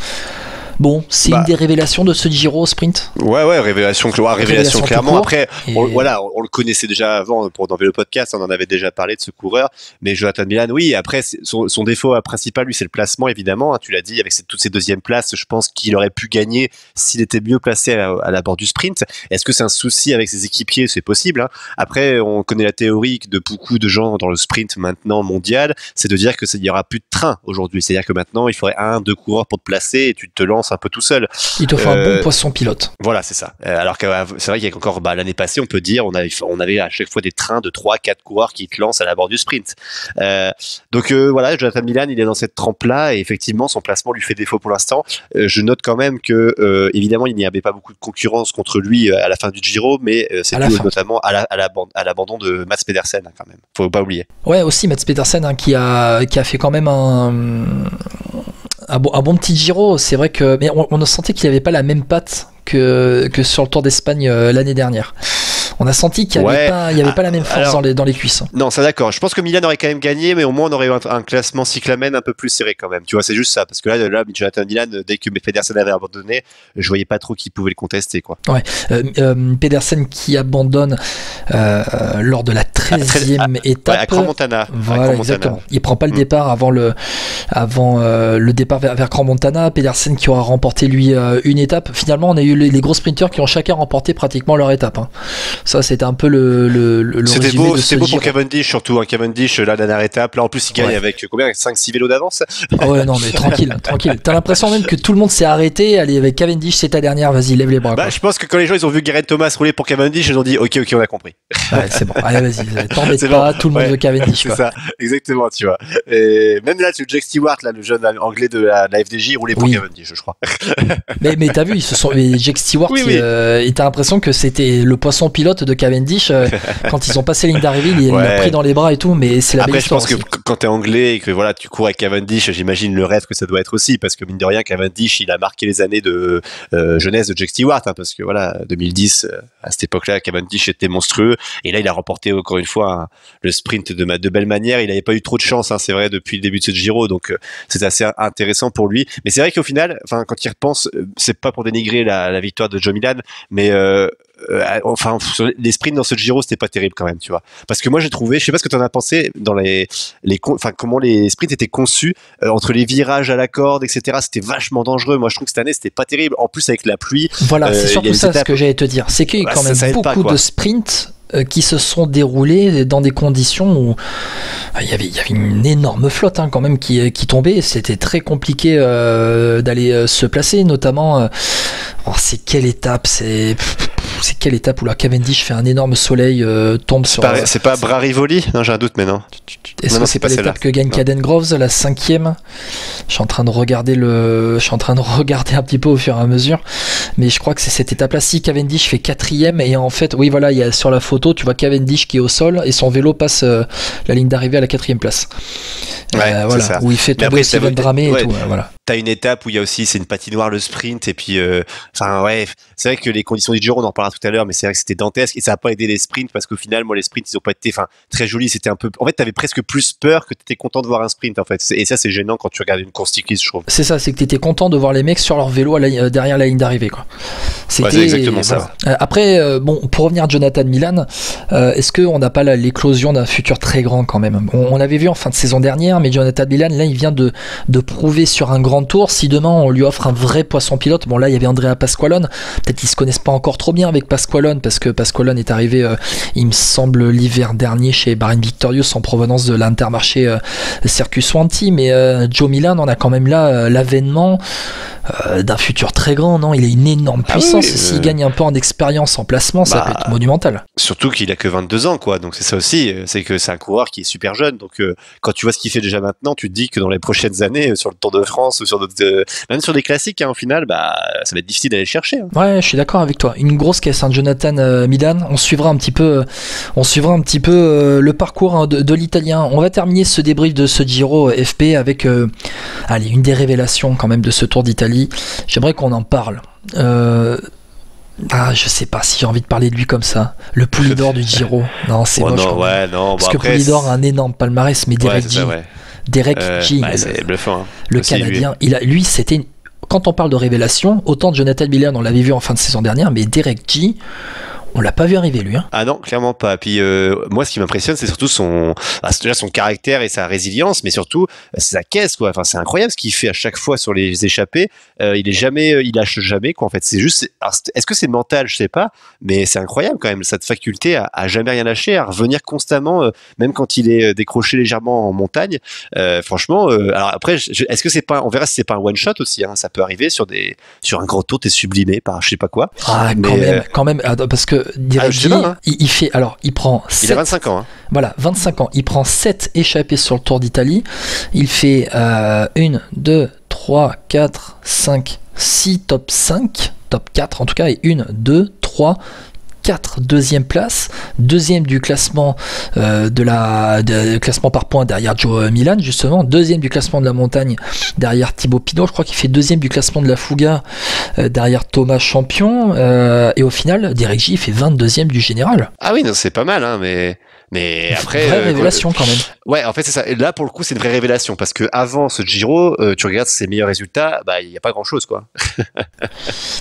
Bon, c'est une des révélations de ce Giro sprint. Ouais, révélation clairement. Après, on le connaissait déjà avant dans le podcast, on en avait déjà parlé de ce coureur. Mais Jonathan Milan, oui, après, son défaut principal, lui, c'est le placement, évidemment. Hein, tu l'as dit, avec toutes ces deuxièmes places, je pense qu'il aurait pu gagner s'il était mieux placé à la bord du sprint. Est-ce que c'est un souci avec ses équipiers? C'est possible. Hein. Après, on connaît la théorie de beaucoup de gens dans le sprint maintenant mondial, c'est de dire qu'il n'y aura plus de train aujourd'hui. C'est-à-dire que maintenant, il faudrait 1-2 coureurs pour te placer et tu te lances un peu tout seul. Il te faut un bon poisson pilote. Voilà, c'est ça. Alors que c'est vrai qu'il y a encore l'année passée, on peut dire, on avait à chaque fois des trains de 3-4 coureurs qui te lancent à la bord du sprint. Donc voilà, Jonathan Milan, il est dans cette trempe-là et effectivement, son placement lui fait défaut pour l'instant. Je note quand même que évidemment, il n'y avait pas beaucoup de concurrence contre lui à la fin du Giro, mais c'est dû notamment à l'abandon de Mats Pedersen quand même. Faut pas oublier. Ouais, aussi Mats Pedersen qui a fait quand même un bon petit Giro. C'est vrai que mais on sentait qu'il n'avait pas la même patte que sur le Tour d'Espagne l'année dernière. On a senti qu'il n'y avait pas la même force dans les cuisses. Non, c'est d'accord. Je pense que Milan aurait quand même gagné, mais au moins on aurait eu un classement cyclamen un peu plus serré quand même. Tu vois, c'est juste ça. Parce que là Jonathan Milan, dès que Pedersen avait abandonné, je voyais pas trop qui pouvait le contester, quoi. Ouais. Pedersen qui abandonne lors de la 13e étape. À Crans-Montana. Voilà, exactement. Il prend pas le départ avant le départ vers Crans-Montana. Pedersen qui aura remporté lui une étape. Finalement, on a eu les gros sprinters qui ont chacun remporté pratiquement leur étape. Hein. Ça, c'était un peu le c'était résumé de c'était beau pour Cavendish, surtout. Hein. Cavendish, la dernière étape. Là, en plus, il gagne avec combien? 5-6 vélos d'avance. Ouais, non, mais tranquille. T'as l'impression même que tout le monde s'est arrêté. Allez, avec Cavendish, c'est ta dernière. Vas-y, lève les bras. Je pense que quand les gens ils ont vu Geraint Thomas rouler pour Cavendish, ils ont dit OK, on a compris. Ouais, c'est bon. Allez, vas-y. T'embête pas. Tout le monde veut Cavendish. C'est ça, exactement, tu vois. Et même là, Jack Stewart, là, le jeune anglais de la FDJ, roulait pour Cavendish, je crois. mais t'as vu, Jack Stewart, et t'as l'impression que c'était le poisson pilote pilote de Cavendish, quand ils ont passé la ligne d'arrivée, il l'a pris dans les bras et tout, mais c'est la belle histoire. Après, je pense que quand t'es anglais et que voilà, tu cours avec Cavendish, j'imagine le rêve que ça doit être aussi, parce que mine de rien, Cavendish, il a marqué les années de jeunesse de Jack Stewart, hein, parce que voilà, 2010, à cette époque-là, Cavendish était monstrueux, et là, il a remporté encore une fois le sprint de belle manière. Il n'avait pas eu trop de chance, hein, c'est vrai, depuis le début de ce Giro, donc c'est assez intéressant pour lui. Mais c'est vrai qu'au final, enfin, quand il repense, c'est pas pour dénigrer la victoire de Joe Milan, mais enfin, les sprints dans ce Giro, c'était pas terrible quand même, tu vois. Parce que moi, j'ai trouvé, je sais pas ce que t'en as pensé dans enfin, comment les sprints étaient conçus entre les virages à la corde, etc. C'était vachement dangereux. Moi, je trouve que cette année, c'était pas terrible. En plus, avec la pluie. Voilà, c'est surtout ça ce que j'allais te dire. C'est qu'il y a quand même beaucoup de sprints qui se sont déroulés dans des conditions où il y avait une énorme flotte quand même qui tombait. C'était très compliqué d'aller se placer, notamment c'est quelle étape où la Cavendish fait un énorme soleil, tombe sur... C'est pas Bra-Rivoli? Non, j'ai un doute, mais non. Est-ce que c'est pas l'étape que gagne Caden Groves, la 5e? Je suis en train de regarder un petit peu au fur et à mesure, mais je crois que c'est cette étape-là. Si Cavendish fait 4e, et en fait, oui, voilà, il y a sur la photo, tu vois Cavendish qui est au sol et son vélo passe la ligne d'arrivée à la 4e place. Voilà, ça. Où il fait tomber Steven Dramé et tout. Voilà. T'as une étape où il y a aussi, c'est une patinoire, le sprint, et puis, enfin, ouais, c'est vrai que les conditions du Giro, on en parlera tout à l'heure, mais c'est vrai que c'était dantesque, et ça a pas aidé les sprints, parce qu'au final, moi, les sprints, ils ont pas été, enfin, très jolis, c'était un peu, en fait, t'avais presque plus peur que t'étais content de voir un sprint, en fait, et ça, c'est gênant quand tu regardes une course cycliste, je trouve. C'est ça, c'est que t'étais content de voir les mecs sur leur vélo derrière la ligne d'arrivée, quoi. C'était, c'est exactement ça. Après, bon, pour revenir à Jonathan Milan, est-ce qu'on n'a pas l'éclosion d'un futur très grand quand même? On l'avait vu en fin de saison dernière, mais Jonathan Milan, là, il vient de prouver sur un grand tour. Si demain on lui offre un vrai poisson pilote, bon là il y avait Andrea Pasqualone, peut-être qu'ils se connaissent pas encore trop bien avec Pasqualone, parce que Pasqualone est arrivé, il me semble, l'hiver dernier chez Bahrain Victorious en provenance de l'Intermarché Circus Wanty, mais Joe Milan, on a quand même là l'avènement d'un futur très grand, non? Il a une énorme puissance, s'il gagne un peu en expérience, en placement, ça peut être monumental. Surtout qu'il a que 22 ans, quoi, donc c'est ça aussi, c'est que c'est un coureur qui est super jeune, donc quand tu vois ce qu'il fait déjà maintenant, tu te dis que dans les prochaines années, sur le Tour de France, ou sur d'autres, même sur des classiques, hein, au final, ça va être difficile d'aller le chercher. Hein. Ouais, je suis d'accord avec toi. Une grosse caisse, hein, Jonathan Milan. On suivra un petit peu le parcours de l'Italien. On va terminer ce débrief de ce Giro FP avec une des révélations quand même de ce Tour d'Italie. J'aimerais qu'on en parle. Je sais pas si j'ai envie de parler de lui comme ça. Le Poulidor du Giro. Non, c'est moche. Parce que Poulidor a un énorme palmarès, mais Derek G. Derek G. C'est bluffant. Hein. Le aussi, Canadien. Lui, c'était quand on parle de révélation, autant de Jonathan Milan, on l'avait vu en fin de saison dernière, mais Derek G. On l'a pas vu arriver, lui. Hein. Ah non, clairement pas. Puis moi, ce qui m'impressionne, c'est surtout son caractère et sa résilience, mais surtout sa caisse, quoi. Enfin, c'est incroyable ce qu'il fait à chaque fois sur les échappées. Il lâche jamais, quoi. En fait, c'est juste. Est-ce que c'est mental, je sais pas, mais c'est incroyable quand même cette faculté à jamais rien lâcher, à revenir constamment, même quand il est décroché légèrement en montagne. Franchement, alors après, est-ce que c'est pas, on verra si c'est pas un one shot aussi. Hein, ça peut arriver sur un grand tour, t'es sublimé par je sais pas quoi. Ah, mais, quand même, parce que Direct hein. il prend 7, il a 25 ans. Hein. Voilà, 25 ans. Il prend 7 échappées sur le Tour d'Italie. Il fait 1, 2, 3, 4, 5, 6 top 5, top 4 en tout cas, et 1, 2, 3, 4 deuxième place, deuxième du classement classement par points derrière Joe Milan justement, deuxième du classement de la montagne derrière Thibaut Pinot, je crois qu'il fait deuxième du classement de la Fouga derrière Thomas Champion, et au final Derek J fait 22e du général. Ah oui, non, c'est pas mal, hein, mais après, vraie révélation quand même. Ouais, en fait c'est ça. Et là pour le coup c'est une vraie révélation parce que avant ce Giro, tu regardes ses meilleurs résultats, il y a pas grand chose quoi. Mais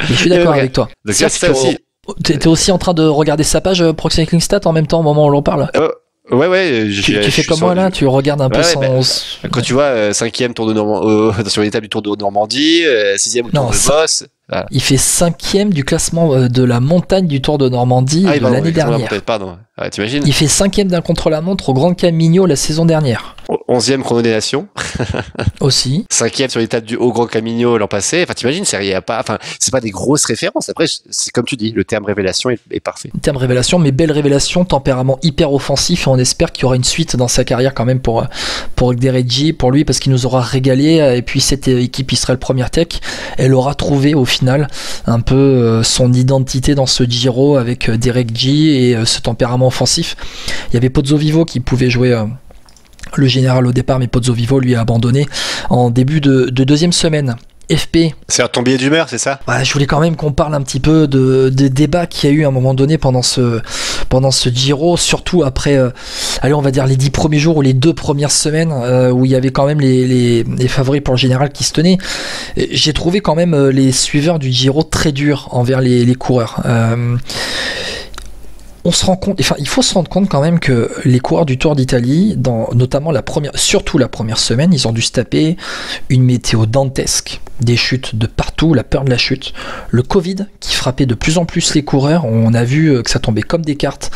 je suis d'accord avec toi. Donc c'est ça aussi. T'es aussi en train de regarder sa page Pro Cycling Stats en même temps au moment où l'on parle. Ouais. Tu fais comme moi là, tu regardes un peu son. Quand tu vois 5e Tour de Normandie, sur l'étape du Tour de Normandie, 6e au Tour de Boss. Voilà. Il fait 5e du classement de la montagne du Tour de Normandie de l'année dernière. Pardon. T'imagines ? Il fait 5e d'un contre-la-montre au Grand Camino la saison dernière. 11e chrono des nations. Aussi. 5e sur l'étape du Haut Grand Camino l'an passé. Enfin, t'imagines, c'est pas des grosses références. Après, c'est comme tu dis, le terme révélation est parfait. Terme révélation, mais belle révélation, tempérament hyper offensif, et on espère qu'il y aura une suite dans sa carrière quand même pour Dereggi, pour lui, parce qu'il nous aura régalé. Et puis cette équipe Israel Premier Tech, elle aura trouvé au final un peu son identité dans ce Giro avec Dereggi et ce tempérament offensif. Il y avait Pozzovivo qui pouvait jouer le général au départ, mais Pozzovivo lui a abandonné en début de deuxième semaine. FP. C'est un ton billet d'humeur, c'est ça ? Ouais, je voulais quand même qu'on parle un petit peu des débats qu'il y a eu à un moment donné pendant ce Giro, surtout après, on va dire les 10 premiers jours ou les 2 premières semaines où il y avait quand même les favoris pour le général qui se tenaient. J'ai trouvé quand même les suiveurs du Giro très durs envers les coureurs. On se rend compte, il faut se rendre compte quand même que les coureurs du Tour d'Italie, notamment surtout la première semaine, ils ont dû se taper une météo dantesque, des chutes de partout, la peur de la chute, le Covid qui frappait de plus en plus les coureurs. On a vu que ça tombait comme des cartes,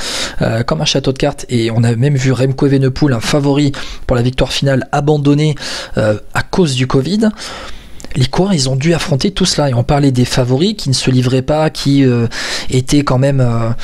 comme un château de cartes, et on a même vu Remco Evenepoel, un favori pour la victoire finale, abandonné à cause du Covid. Les coureurs, ils ont dû affronter tout cela, et on parlait des favoris qui ne se livraient pas, qui étaient quand même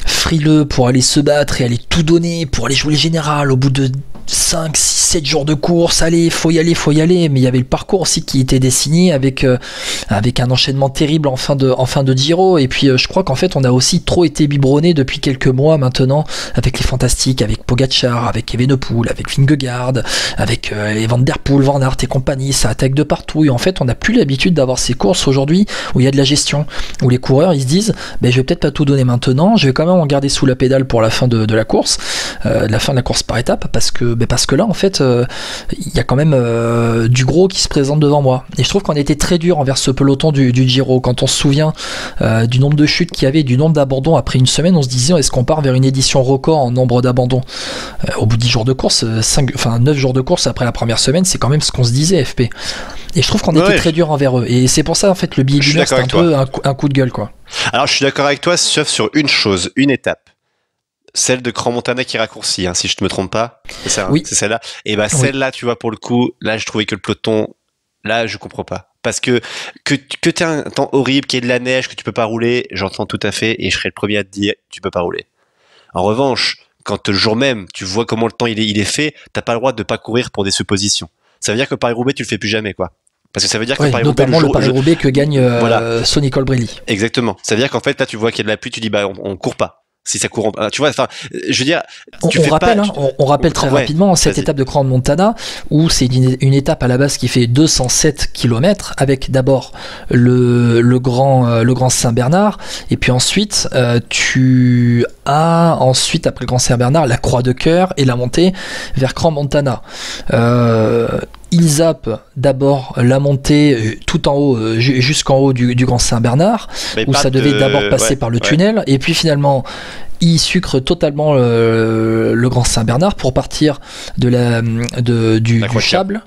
frileux pour aller se battre et aller tout donner, pour aller jouer le général au bout de 5, 6, 7 jours de course. Allez, faut y aller, mais il y avait le parcours aussi qui était dessiné avec un enchaînement terrible en fin de Giro. Et puis je crois qu'en fait on a aussi trop été biberonné depuis quelques mois maintenant avec les fantastiques, avec Pogacar, avec Evenepoel, avec Vingegaard, avec les Van Der Poel, Van Aert et compagnie. Ça attaque de partout, et en fait on n'a plus l'habitude d'avoir ces courses aujourd'hui où il y a de la gestion, où les coureurs ils se disent je vais peut-être pas tout donner maintenant, je vais quand même en garder sous la pédale pour la fin de la course, la fin de la course par étape, parce que là en fait il y a quand même du gros qui se présente devant moi, et je trouve qu'on était très dur envers ce peloton du Giro. Quand on se souvient du nombre de chutes qu'il y avait, du nombre d'abandons après une semaine, on se disait est-ce qu'on part vers une édition record en nombre d'abandons au bout de 10 jours de course, 9 jours de course après la première semaine, c'est quand même ce qu'on se disait, FP. Et je trouve qu'on était très dur envers eux, et c'est pour ça en fait le billet d'humeur c'est un peu un coup de gueule, quoi. Alors je suis d'accord avec toi, sauf sur une chose, une étape. Celle de Crans-Montana qui raccourcit, si je ne me trompe pas. C'est ça, oui. C'est celle-là. Et celle-là, tu vois, pour le coup, là, je trouvais que le peloton, là, je comprends pas. Parce que t'aies un temps horrible, qu'il y ait de la neige, que tu peux pas rouler, j'entends tout à fait, et je serais le premier à te dire, tu peux pas rouler. En revanche, quand le jour même, tu vois comment le temps il est fait, t'as pas le droit de pas courir pour des suppositions. Ça veut dire que Paris-Roubaix, tu le fais plus jamais, quoi. Parce que ça veut dire que Paris-Roubaix, notamment le Paris-Roubaix que gagne Sonny Colbrelli. Exactement. Ça veut dire qu'en fait, là, tu vois qu'il y a de la pluie, tu dis, on court pas. Si ça court, tu vois, enfin, je veux dire, on rappelle très rapidement cette étape de Crans-Montana où c'est une étape à la base qui fait 207 km avec d'abord le grand Saint-Bernard, et puis ensuite tu as après le grand Saint-Bernard la Croix de Cœur et la montée vers Crans-Montana. Il zappe d'abord la montée tout en haut, jusqu'en haut du Grand Saint-Bernard, où ça devait d'abord passer par le tunnel, et puis finalement il sucre totalement le Grand Saint-Bernard pour partir du Chable,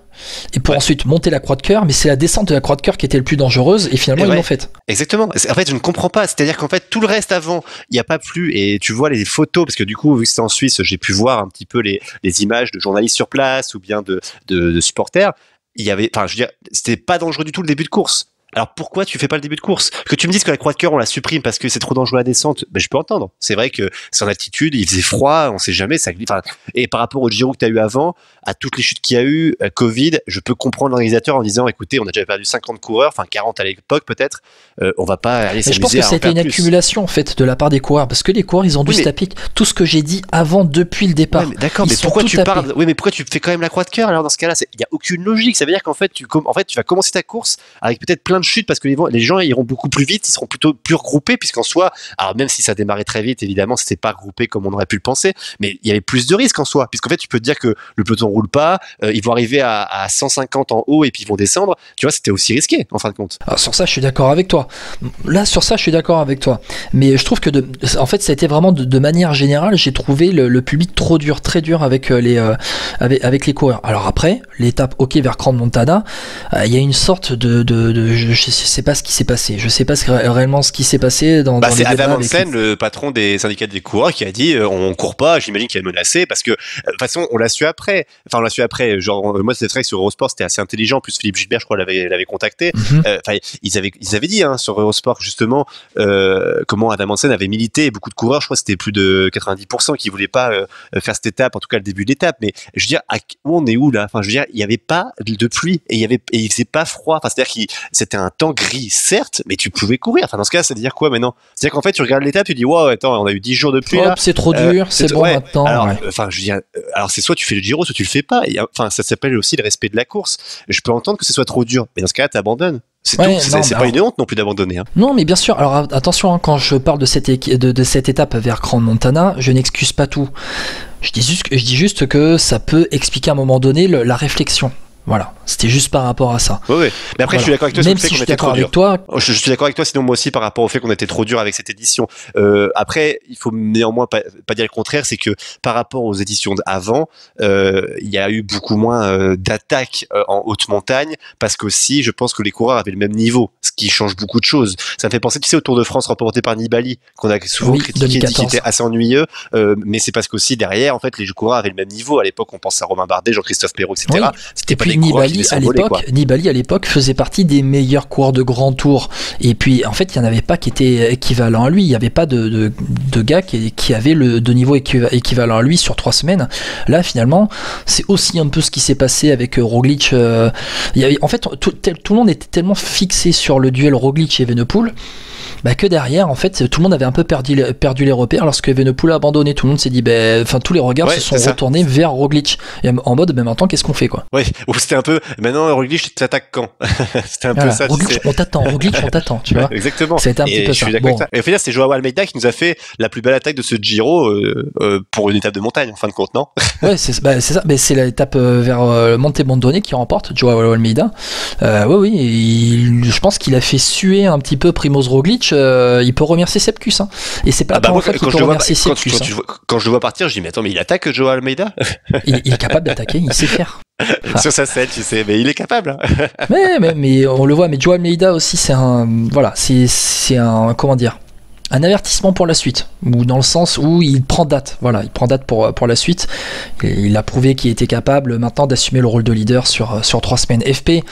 et pour ensuite monter la Croix de Cœur, mais c'est la descente de la Croix de Cœur qui était le plus dangereuse, et finalement ils l'ont faite. Exactement. En fait, je ne comprends pas. C'est-à-dire qu'en fait, tout le reste avant, il n'y a pas plu, et tu vois les photos, parce que du coup, vu que c'était en Suisse, j'ai pu voir un petit peu les images de journalistes sur place ou bien de supporters. Il y avait, enfin, je veux dire, c'était pas dangereux du tout le début de course. Alors pourquoi tu fais pas le début de course? Que tu me dises que la Croix de Cœur on la supprime parce que c'est trop dangereux à la descente, je peux entendre. C'est vrai que c'est en altitude, il faisait froid, on sait jamais, ça glisse. Et par rapport au Giro que tu as eu avant, à toutes les chutes qu'il y a eu, Covid, je peux comprendre l'organisateur en disant écoutez, on a déjà perdu 50 coureurs, 40 à l'époque peut-être, on va pas aller s'amuser. Je pense que c'était une accumulation en fait de la part des coureurs, parce que les coureurs ils ont dû se taper tout ce que j'ai dit avant depuis le départ. Ouais, mais d'accord, mais pourquoi tu parles? Oui, mais pourquoi tu fais quand même la Croix de Cœur? Alors dans ce cas-là, il y a aucune logique. Ça veut dire qu'en fait tu vas commencer ta course avec peut-être plein de chutes parce que les gens iront beaucoup plus vite, ils seront plutôt plus regroupés, puisqu'en soi, alors même si ça démarrait très vite, évidemment, c'était pas regroupé comme on aurait pu le penser, mais il y avait plus de risques en soi, puisqu'en fait, tu peux te dire que le peloton roule pas, ils vont arriver à 150 en haut et puis ils vont descendre. Tu vois, c'était aussi risqué, en fin de compte. Alors, sur ça, je suis d'accord avec toi. Mais je trouve que, en fait, ça a été vraiment de manière générale, j'ai trouvé le public trop dur, très dur avec les coureurs. Alors après, l'étape vers Crans-Montana, il y a une sorte de sais pas ce qui s'est passé. Je sais pas réellement ce qui s'est passé dans les c'est Adam débats Hansen, le patron des syndicats des coureurs, qui a dit on court pas. J'imagine qu'il est menacé parce que de toute façon on l'a su après. Enfin on l'a su après. Genre moi c'est vrai que sur Eurosport c'était assez intelligent. En plus Philippe Gilbert je crois l'avait contacté. Enfin ils avaient dit sur Eurosport justement comment Adam Hansen avait milité. Beaucoup de coureurs, je crois que c'était plus de 90% qui voulaient pas faire cette étape, en tout cas le début de l'étape. Mais je veux dire où on est où là? Enfin je veux dire il y avait pas de pluie et il faisait pas froid. Enfin c'est-à-dire que c'était un temps gris certes, mais tu pouvais courir. Enfin dans ce cas c'est à dire quoi maintenant? C'est-à-dire qu'en fait tu regardes l'étape, tu dis wow attends on a eu 10 jours de pluie là. C'est trop dur, c'est bon maintenant. Alors enfin je veux dire alors c'est soit tu fais le Giro soit tu le fais pas. Enfin ça s'appelle aussi le respect de la course. Je peux entendre que ce soit trop dur, mais dans ce cas-là t'abandonnes. C'est tout, c'est pas une honte non plus d'abandonner. Non, mais bien sûr. Alors attention, quand je parle de cette étape vers Grand Montana, je n'excuse pas tout. Je dis juste que ça peut expliquer à un moment donné la réflexion. Voilà, c'était juste par rapport à ça. Oui. Mais après, je suis d'accord avec toi sur le fait qu'on était trop dur. Je suis d'accord avec toi, sinon moi aussi par rapport au fait qu'on était trop dur avec cette édition. Après, il faut néanmoins pas dire le contraire, c'est que par rapport aux éditions d'avant, il y a eu beaucoup moins d'attaques en haute montagne, parce qu'aussi, je pense que les coureurs avaient le même niveau, ce qui change beaucoup de choses. Ça me fait penser, tu sais, au Tour de France remporté par Nibali, qu'on a souvent critiqué, dit qu'il était assez ennuyeux, mais c'est parce qu'aussi derrière, en fait, les coureurs avaient le même niveau. À l'époque, on pense à Romain Bardet, Jean-Christophe Perrault, etc. Oui. C'était pas Nibali à l'époque faisait partie des meilleurs coureurs de grand tour, et puis en fait il n'y en avait pas qui étaient équivalents à lui. Il n'y avait pas de gars qui avaient de niveau équivalent à lui sur 3 semaines. Là finalement c'est aussi un peu ce qui s'est passé avec Roglic. En fait tout le monde était tellement fixé sur le duel Roglic et Evenepoel que derrière en fait tout le monde avait un peu perdu les repères lorsque Evenepoel a abandonné. Tout le monde s'est dit tous les regards se sont retournés vers Roglic, et en mode maintenant qu'est-ce qu'on fait quoi. Ouais, c'était un peu maintenant Roglic tu t'attaques quand. C'était un peu ça. Roglic on t'attend, tu vois. Exactement. C'était un petit peu ça. Je suis d'accord avec ça. Et au final c'est Joao Almeida qui nous a fait la plus belle attaque de ce Giro pour une étape de montagne en fin de compte, non? Ouais, c'est ça. Mais c'est l'étape vers Monte Bondone qui remporte Joao Almeida. Je pense qu'il a fait suer un petit peu Primoz Roglic. Il peut remercier Sepkus, hein. Et c'est pas moi, qu'il peut remercier Sepkus. Quand je le vois partir, je dis mais attends, mais il attaque Joao Almeida. il est capable d'attaquer, il sait faire. Sur sa selle, tu sais, mais il est capable. mais on le voit. Mais Joao Almeida aussi, c'est un comment dire, un avertissement pour la suite, ou dans le sens où il prend date. Voilà, il prend date pour la suite. Il a prouvé qu'il était capable maintenant d'assumer le rôle de leader sur 3 semaines. FP,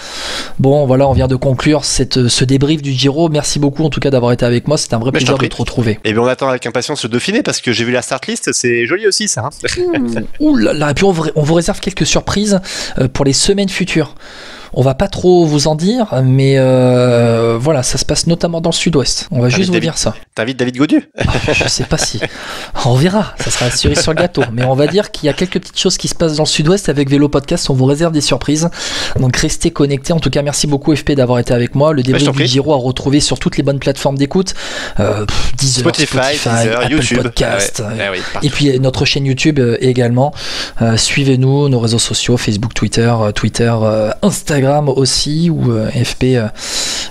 bon voilà, on vient de conclure ce débrief du Giro. Merci beaucoup en tout cas d'avoir été avec moi. C'était un vrai plaisir de te retrouver. Et bien on attend avec impatience le Dauphiné, parce que j'ai vu la start list, c'est joli aussi ça. Ouh là là, et puis on vous réserve quelques surprises pour les semaines futures. On va pas trop vous en dire, mais voilà, ça se passe notamment dans le sud-ouest. On va juste vous dire ça. T'invites David Gaudu? Je sais pas si. On verra, ça sera la cerise sur le gâteau. Mais on va dire qu'il y a quelques petites choses qui se passent dans le sud-ouest avec Vélo Podcast. On vous réserve des surprises. Donc restez connectés. En tout cas, merci beaucoup FP d'avoir été avec moi. Le débrief du Giro à retrouver sur toutes les bonnes plateformes d'écoute. Deezer, Spotify, Apple YouTube, Podcast. Et puis notre chaîne YouTube également. Suivez-nous, nos réseaux sociaux, Facebook, Twitter, Instagram aussi, où FP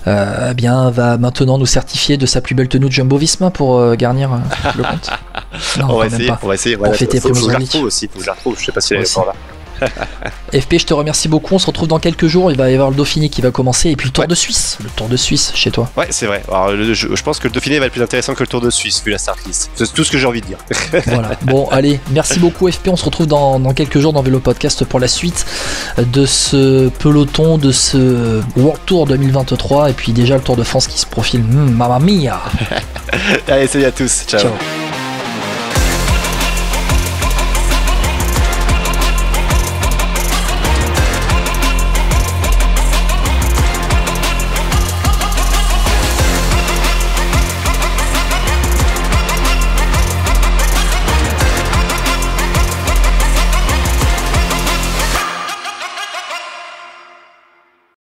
va maintenant nous certifier de sa plus belle tenue de Jumbo-Visma pour garnir le compte. Non, on va essayer. Pour fêter Primoz Roglic. Faut que je la retrouve, je sais pas si elle est encore là. FP, je te remercie beaucoup. On se retrouve dans quelques jours. Il va y avoir le Dauphiné qui va commencer, et puis le Tour de Suisse. Le Tour de Suisse chez toi. Ouais, c'est vrai. Alors, je pense que le Dauphiné va être plus intéressant que le Tour de Suisse vu la start list. C'est tout ce que j'ai envie de dire. Voilà. Bon, allez, merci beaucoup FP. On se retrouve dans quelques jours dans Vélo Podcast pour la suite de ce peloton, de ce World Tour 2023, et puis déjà le Tour de France qui se profile. Mamma mia. Allez, salut à tous. Ciao.